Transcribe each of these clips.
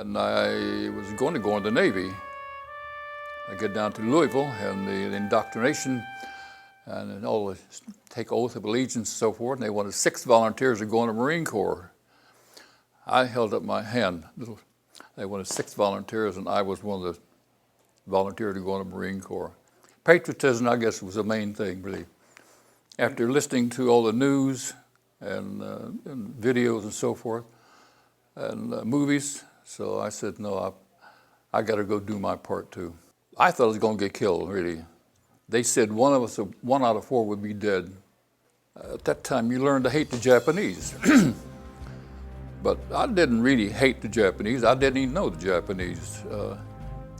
and I was going to go in the Navy. I get down to Louisville, and the indoctrination and all the take oath of allegiance and so forth, and they wanted 6 volunteers to go in the Marine Corps. I held up my hand. They wanted 6 volunteers, and I was one of the volunteers to go in the Marine Corps. Patriotism, I guess, was the main thing, really. After listening to all the news and videos and so forth, and movies, so I said, no, I got to go do my part too. I thought I was going to get killed, really. They said 1 out of 4 would be dead. At that time, you learned to hate the Japanese. But I didn't really hate the Japanese. I didn't even know the Japanese.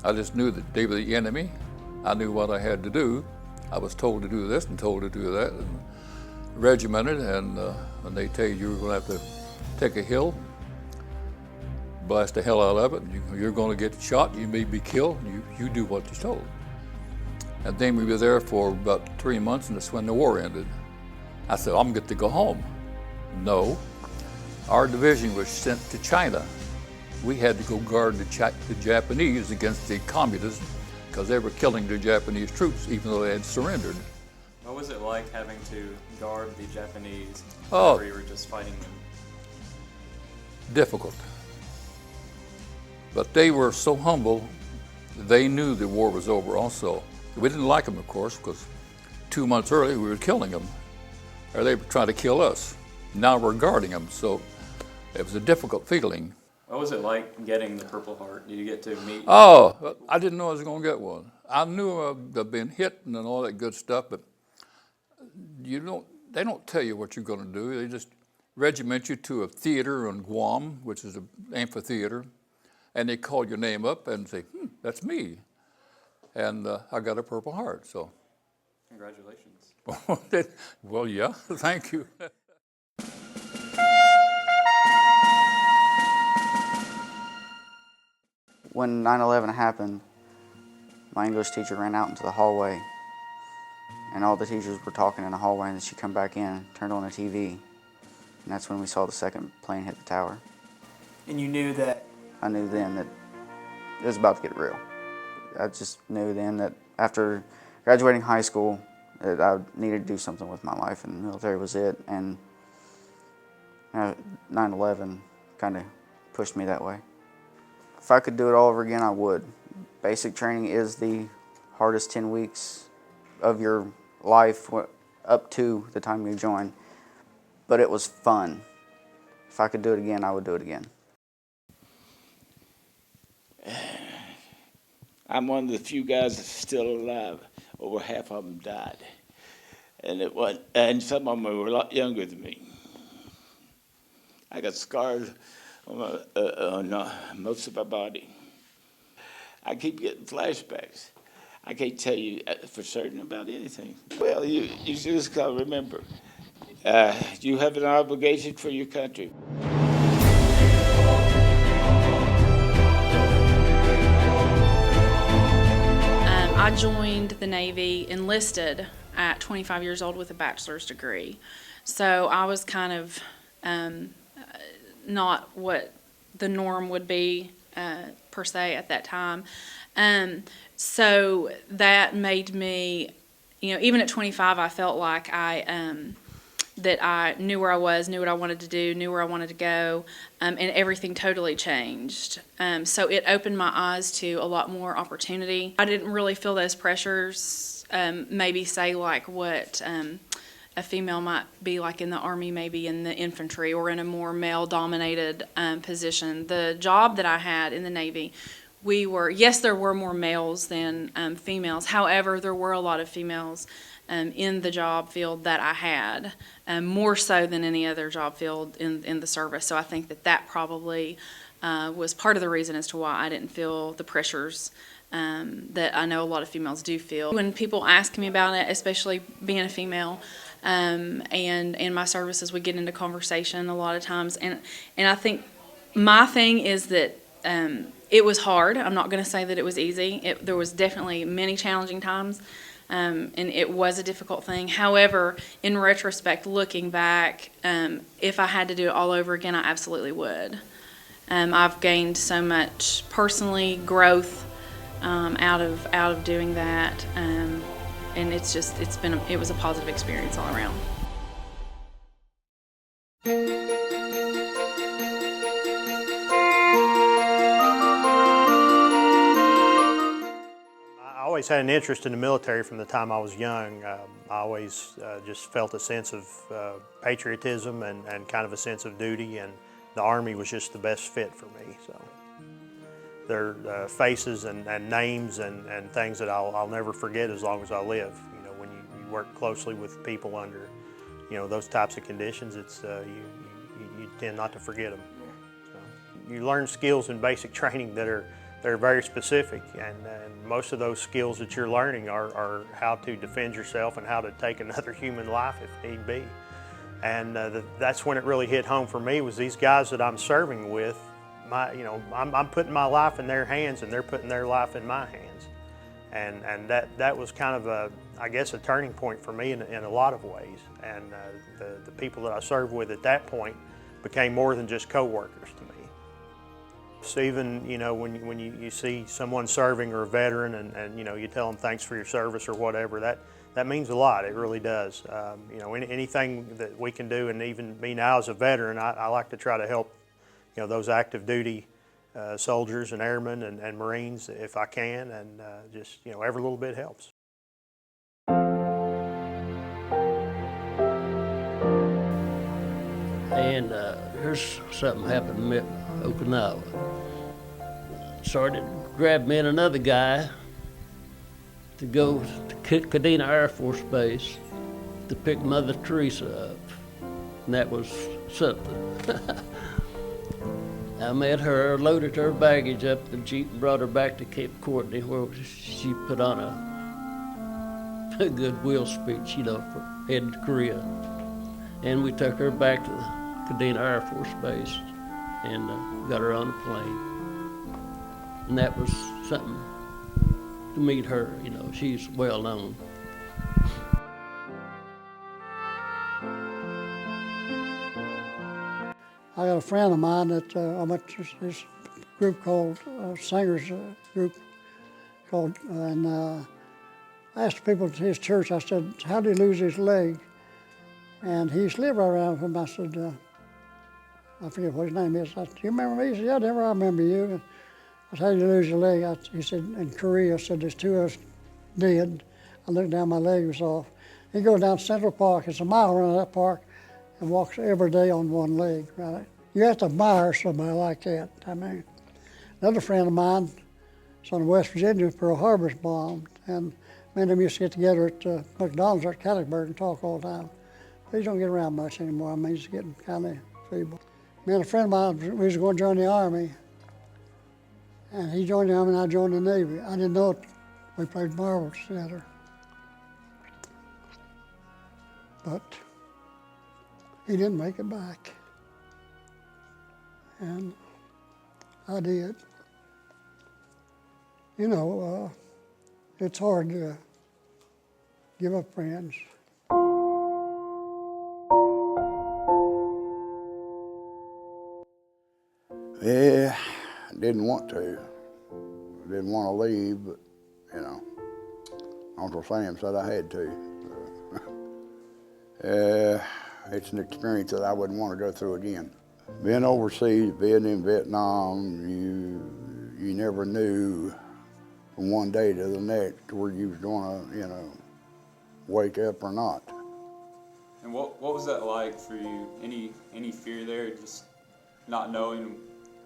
I just knew that they were the enemy. I knew what I had to do. I was told to do this and told to do that, and regimented, and when they tell you you're going to have to take a hill, blast the hell out of it, you're going to get shot, you may be killed, you do what you're told. And then we were there for about 3 months, and that's when the war ended. I said, I'm going to go home. No. Our division was sent to China. We had to go guard the Japanese against the communists because they were killing the Japanese troops even though they had surrendered. What was it like having to guard the Japanese whenever you were just fighting them? Difficult. But they were so humble, they knew the war was over also. We didn't like them, of course, because 2 months earlier we were killing them, or they were trying to kill us. Now we're guarding them, so it was a difficult feeling. What was it like getting the Purple Heart? Did you get to meet? Oh, I didn't know I was going to get one. I knew I'd been hit and all that good stuff, but they don't tell you what you're going to do. They just regiment you to a theater in Guam, which is an amphitheater, and they call your name up and say, that's me. And I got a Purple Heart, so. Congratulations. Well, yeah, thank you. When 9/11 happened, my English teacher ran out into the hallway, and all the teachers were talking in the hallway, and then she come back in, turned on the TV, and that's when we saw the second plane hit the tower. And you knew that? I knew then that it was about to get real. I just knew then that after graduating high school, that I needed to do something with my life, and the military was it, and 9/11 kind of pushed me that way. If I could do it all over again, I would. Basic training is the hardest 10 weeks of your life up to the time you join, but it was fun. If I could do it again, I would do it again. I'm one of the few guys that's still alive. Over half of them died, and some of them were a lot younger than me. I got scars on most of my body. I keep getting flashbacks. I can't tell you for certain about anything. Well, you just got to remember, you have an obligation for your country. I joined the Navy, enlisted at 25 years old with a bachelor's degree. So I was kind of not what the norm would be per se at that time. So that made me, even at 25, I felt like that I knew where I was, knew what I wanted to do, knew where I wanted to go, and everything totally changed. So it opened my eyes to a lot more opportunity. I didn't really feel those pressures, maybe say like what a female might be like in the Army, maybe in the infantry or in a more male-dominated position. The job that I had in the Navy, yes, there were more males than females. However, there were a lot of females in the job field that I had, more so than any other job field in the service. So I think that probably was part of the reason as to why I didn't feel the pressures that I know a lot of females do feel. When people ask me about it, especially being a female, and in my services, we get into conversation a lot of times. And I think my thing is that it was hard. I'm not going to say that it was easy. There was definitely many challenging times. And it was a difficult thing. However, in retrospect, looking back, if I had to do it all over again, I absolutely would. I've gained so much personally growth out of doing that, and it was a positive experience all around. I always had an interest in the military from the time I was young. I always just felt a sense of patriotism and kind of a sense of duty, and the Army was just the best fit for me. So their faces and names and things that I'll never forget as long as I live. You know, when you work closely with people under, you know, those types of conditions, it's you tend not to forget them. So you learn skills in basic training that are very specific, and most of those skills that you're learning are how to defend yourself and how to take another human life if need be. And that's when it really hit home for me, was these guys that I'm serving with. I'm putting my life in their hands, and they're putting their life in my hands. And that was kind of I guess a turning point for me in a lot of ways. And the people that I served with at that point became more than just co-workers to me. So even, you know, when you see someone serving or a veteran and you know, you tell them thanks for your service or whatever, that means a lot. It really does. You know, anything that we can do, and even me now as a veteran, I like to try to help, you know, those active duty soldiers and airmen and Marines if I can, and just, you know, every little bit helps. And here's something happened to me at Okinawa. Started grabbed me and another guy to go to Kadena Air Force Base to pick Mother Teresa up. And that was something. I met her, loaded her baggage up the Jeep and brought her back to Cape Courtney, where she put on a goodwill speech, you know, for heading to Korea. And we took her back to the Kadena Air Force Base and got her on a plane. And that was something to meet her, you know, she's well known. I got a friend of mine that I went to this group called Singers Group called, and I asked the people at his church, I said, how did he lose his leg? And he used to live right around from, I said, I forget what his name is. I said, do you remember me? He said, yeah, Denver, I remember you. And I said, how did you lose your leg? He said, in Korea. I said, there's two of us dead. I looked down, my leg was off. He goes down Central Park, it's a mile around that park, and walks every day on one leg, right? You have to admire somebody like that. I mean, another friend of mine, it's on the West Virginia, Pearl Harbor's bombed, and me and them used to get together at McDonald's at Catonsburg and talk all the time. But he don't get around much anymore. I mean, he's getting kind of feeble. Me and a friend of mine, we was going to join the Army, and he joined the Army and I joined the Navy. I didn't know it. We played marbles together. But he didn't make it back. And I did. You know, it's hard to give up friends. Yeah, I didn't want to. I didn't want to leave, but, you know, Uncle Sam said I had to. It's an experience that I wouldn't want to go through again. Being overseas, being in Vietnam, you never knew from one day to the next where you was going to, you know, wake up or not. And what was that like for you? Any fear there, just not knowing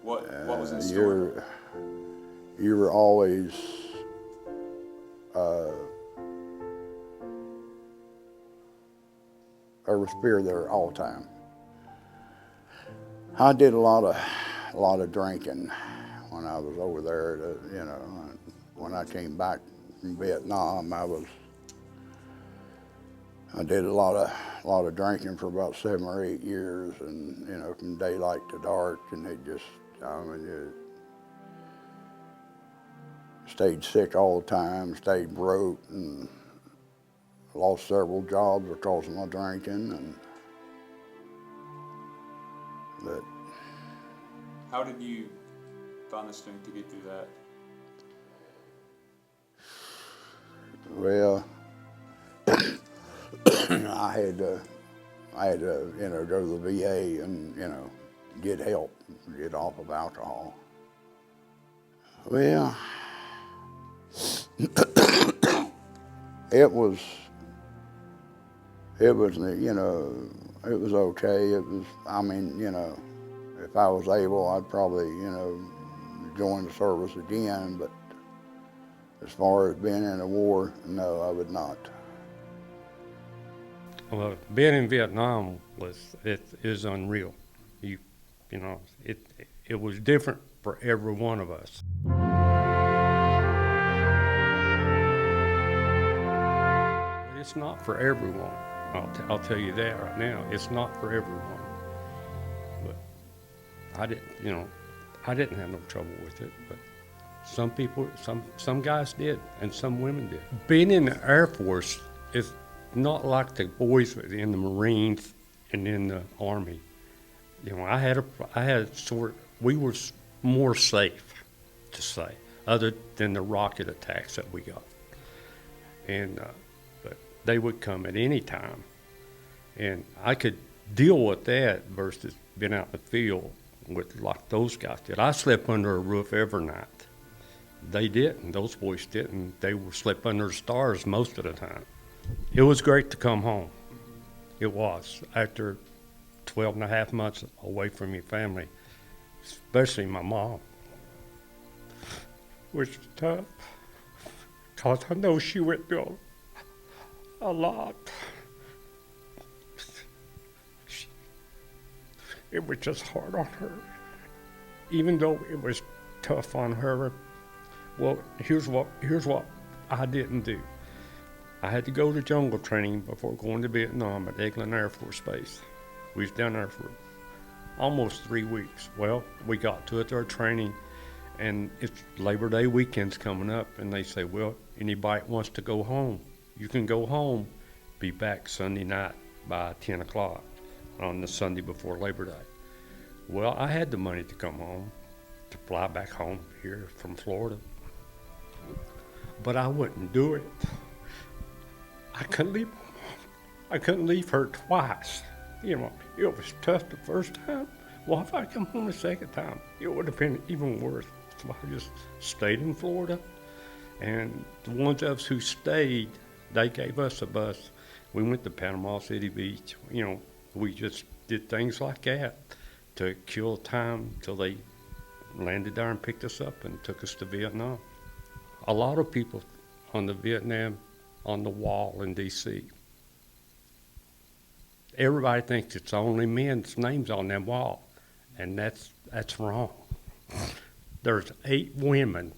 what was in store? You were always there was fear there all the time. I did a lot of drinking when I was over there. You know, when I came back from Vietnam, I did a lot of drinking for about 7 or 8 years, and you know, from daylight to dark, and it just, I mean, stayed sick all the time, stayed broke, and lost several jobs because of my drinking, but How did you find the strength to get through that? Well, I had to, you know, go to the VA and, you know, get help, get off of alcohol. Well, it was, you know, it was okay. It was, I mean, you know, if I was able, I'd probably, you know, join the service again, but as far as being in a war, no, I would not. Well, being in Vietnam is unreal. You know, it was different for every one of us. It's not for everyone. I'll tell you that right now. It's not for everyone. But I didn't have no trouble with it. But some people, some guys did, and some women did. Being in the Air Force is not like the boys in the Marines and in the Army. You know, we were more safe, to say, other than the rocket attacks that we got. And but they would come at any time, and I could deal with that versus being out in the field with like those guys did. I slept under a roof every night. They didn't. Those boys didn't. They were slept under the stars most of the time. It was great to come home. It was. After 12 and a half months away from your family, especially my mom, which was tough, because I know she went through a lot. It was just hard on her. Even though it was tough on her, well, here's what I didn't do. I had to go to jungle training before going to Vietnam at Eglin Air Force Base. We was down there for almost 3 weeks. Well, we got to it, our training, and it's Labor Day weekend's coming up, and they say, well, anybody wants to go home, you can go home, be back Sunday night by 10 o'clock on the Sunday before Labor Day. Well, I had the money to come home, to fly back home here from Florida, but I wouldn't do it. I couldn't leave her twice. You know, it was tough the first time. Well, if I come home the second time, it would have been even worse. So I just stayed in Florida, and the ones of us who stayed, they gave us a bus. We went to Panama City Beach. You know, we just did things like that to kill time till they landed there and picked us up and took us to Vietnam. A lot of people on the Vietnam on the wall in D.C. Everybody thinks it's only men's names on that wall, and that's wrong. There's 8 women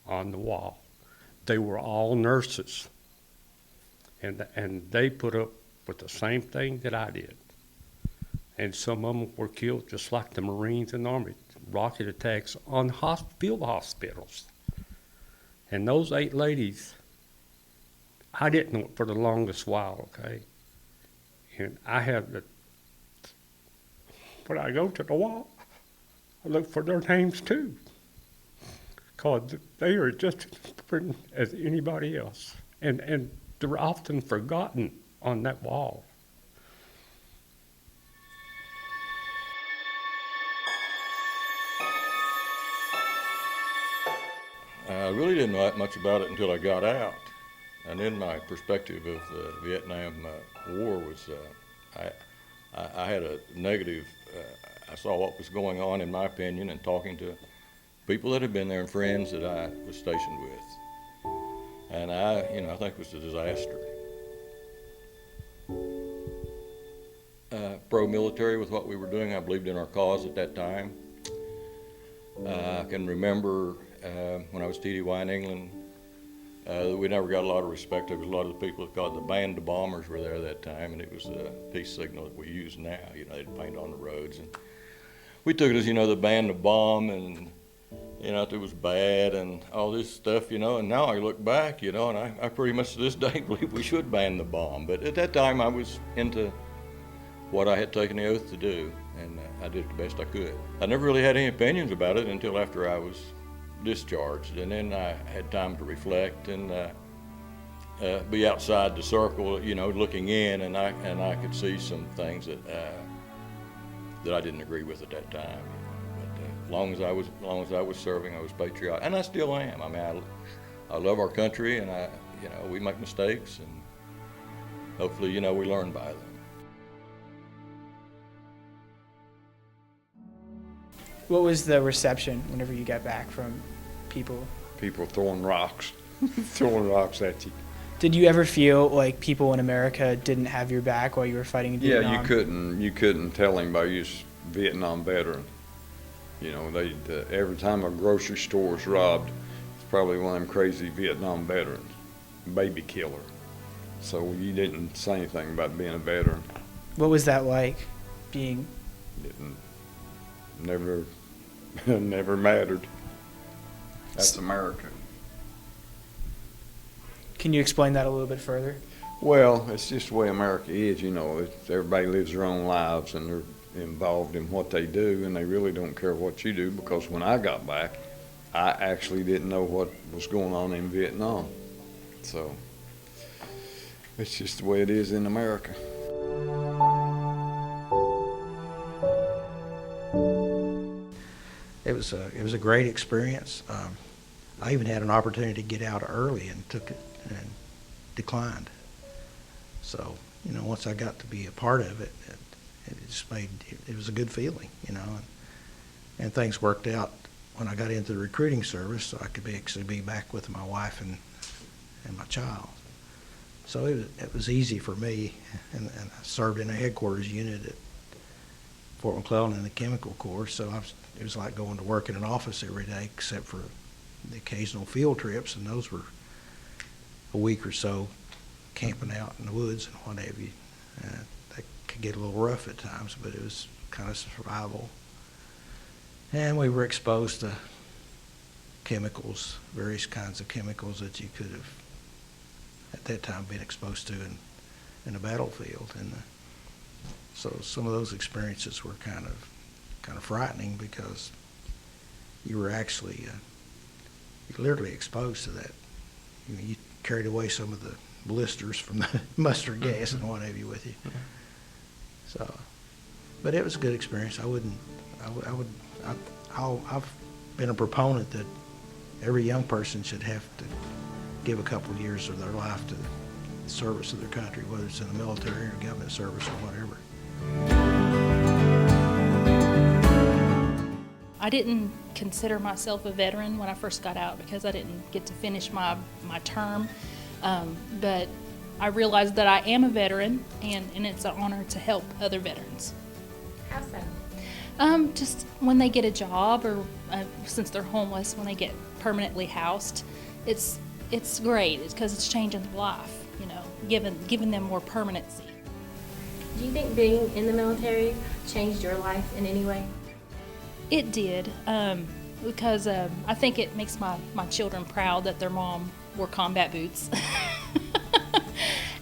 on the wall. They were all nurses, and they put up with the same thing that I did. And some of them were killed just like the Marines and the Army, rocket attacks on field hospitals. And those 8 ladies, I didn't know it for the longest while, okay? And I have when I go to the wall, I look for their names too, because they are just as important as anybody else. And they're often forgotten on that wall. I really didn't know that much about it until I got out. And then my perspective of the Vietnam War was, I had a negative, I saw what was going on, in my opinion, and talking to people that had been there and friends that I was stationed with. And I think it was a disaster. Pro-military with what we were doing. I believed in our cause at that time. I can remember when I was TDY in England, we never got a lot of respect. There was a lot of the people that called the band of bombers were there that time, and it was a peace signal that we use now. You know, they'd paint on the roads, and we took it as, you know, the band of bomb, and you know, it was bad and all this stuff, you know. And now I look back, you know, and I pretty much to this day believe we should ban the bomb. But at that time, I was into what I had taken the oath to do, and I did the best I could. I never really had any opinions about it until after I was discharged, and then I had time to reflect and be outside the circle, you know, looking in, and I could see some things that I didn't agree with at that time. But as long as I was serving, I was patriotic, and I still am. I mean, I love our country, and we make mistakes, and hopefully, you know, we learn by them. What was the reception whenever you got back from people? People throwing rocks, throwing rocks at you. Did you ever feel like people in America didn't have your back while you were fighting in Vietnam? Yeah, you couldn't tell anybody you was a Vietnam veteran. You know, every time a grocery store was robbed, it's probably one of them crazy Vietnam veterans, baby killer. So you didn't say anything about being a veteran. What was that like, being? Never mattered. That's America. Can you explain that a little bit further? Well, it's just the way America is, you know. Everybody lives their own lives, and they're involved in what they do, and they really don't care what you do, because when I got back, I actually didn't know what was going on in Vietnam. So it's just the way it is in America. It was a great experience. I even had an opportunity to get out early and took it and declined. So, you know, once I got to be a part of it, it was a good feeling, you know, and things worked out when I got into the recruiting service, so I could actually be back with my wife and my child. So it was easy for me, and I served in a headquarters unit at Fort McClellan in the chemical corps, so it was like going to work in an office every day, except for the occasional field trips, and those were a week or so camping out in the woods and what have you. That could get a little rough at times, but it was kind of survival. And we were exposed to chemicals, various kinds of chemicals that you could have at that time been exposed to in a battlefield. And so some of those experiences were kind of frightening, because you were actually literally exposed to that. You carried away some of the blisters from the mustard gas and what have you with you. So, but it was a good experience. I've been a proponent that every young person should have to give a couple of years of their life to the service of their country, whether it's in the military or government service or whatever. I didn't consider myself a veteran when I first got out, because I didn't get to finish my term. But I realized that I am a veteran, and it's an honor to help other veterans. How so? Just when they get a job, or since they're homeless, when they get permanently housed, it's great. It's because it's changing their life, you know, giving them more permanency. Do you think being in the military changed your life in any way? It did, because I think it makes my children proud that their mom wore combat boots.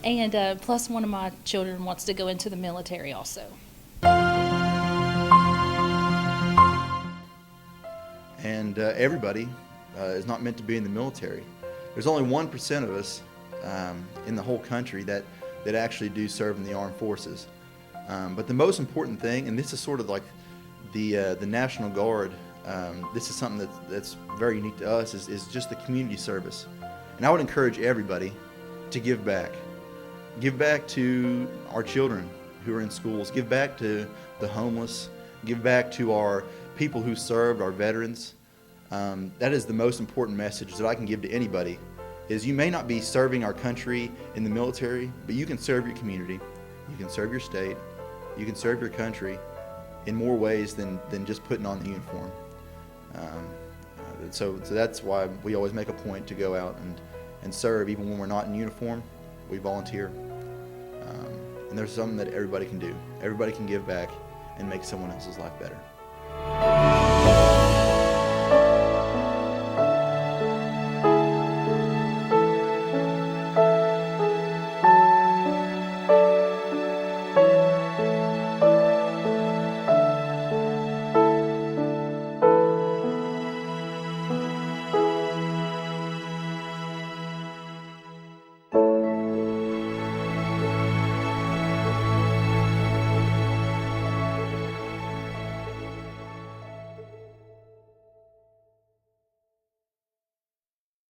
And plus, one of my children wants to go into the military also. And everybody is not meant to be in the military. There's only 1% of us in the whole country that actually do serve in the armed forces. But the most important thing, and this is sort of like the National Guard, this is something that's very unique to us, is just the community service. And I would encourage everybody to give back. Give back to our children who are in schools. Give back to the homeless. Give back to our people who served, our veterans. That is the most important message that I can give to anybody, is you may not be serving our country in the military, but you can serve your community. You can serve your state. You can serve your country in more ways than just putting on the uniform. So that's why we always make a point to go out and serve. Even when we're not in uniform, we volunteer. And there's something that everybody can do. Everybody can give back and make someone else's life better.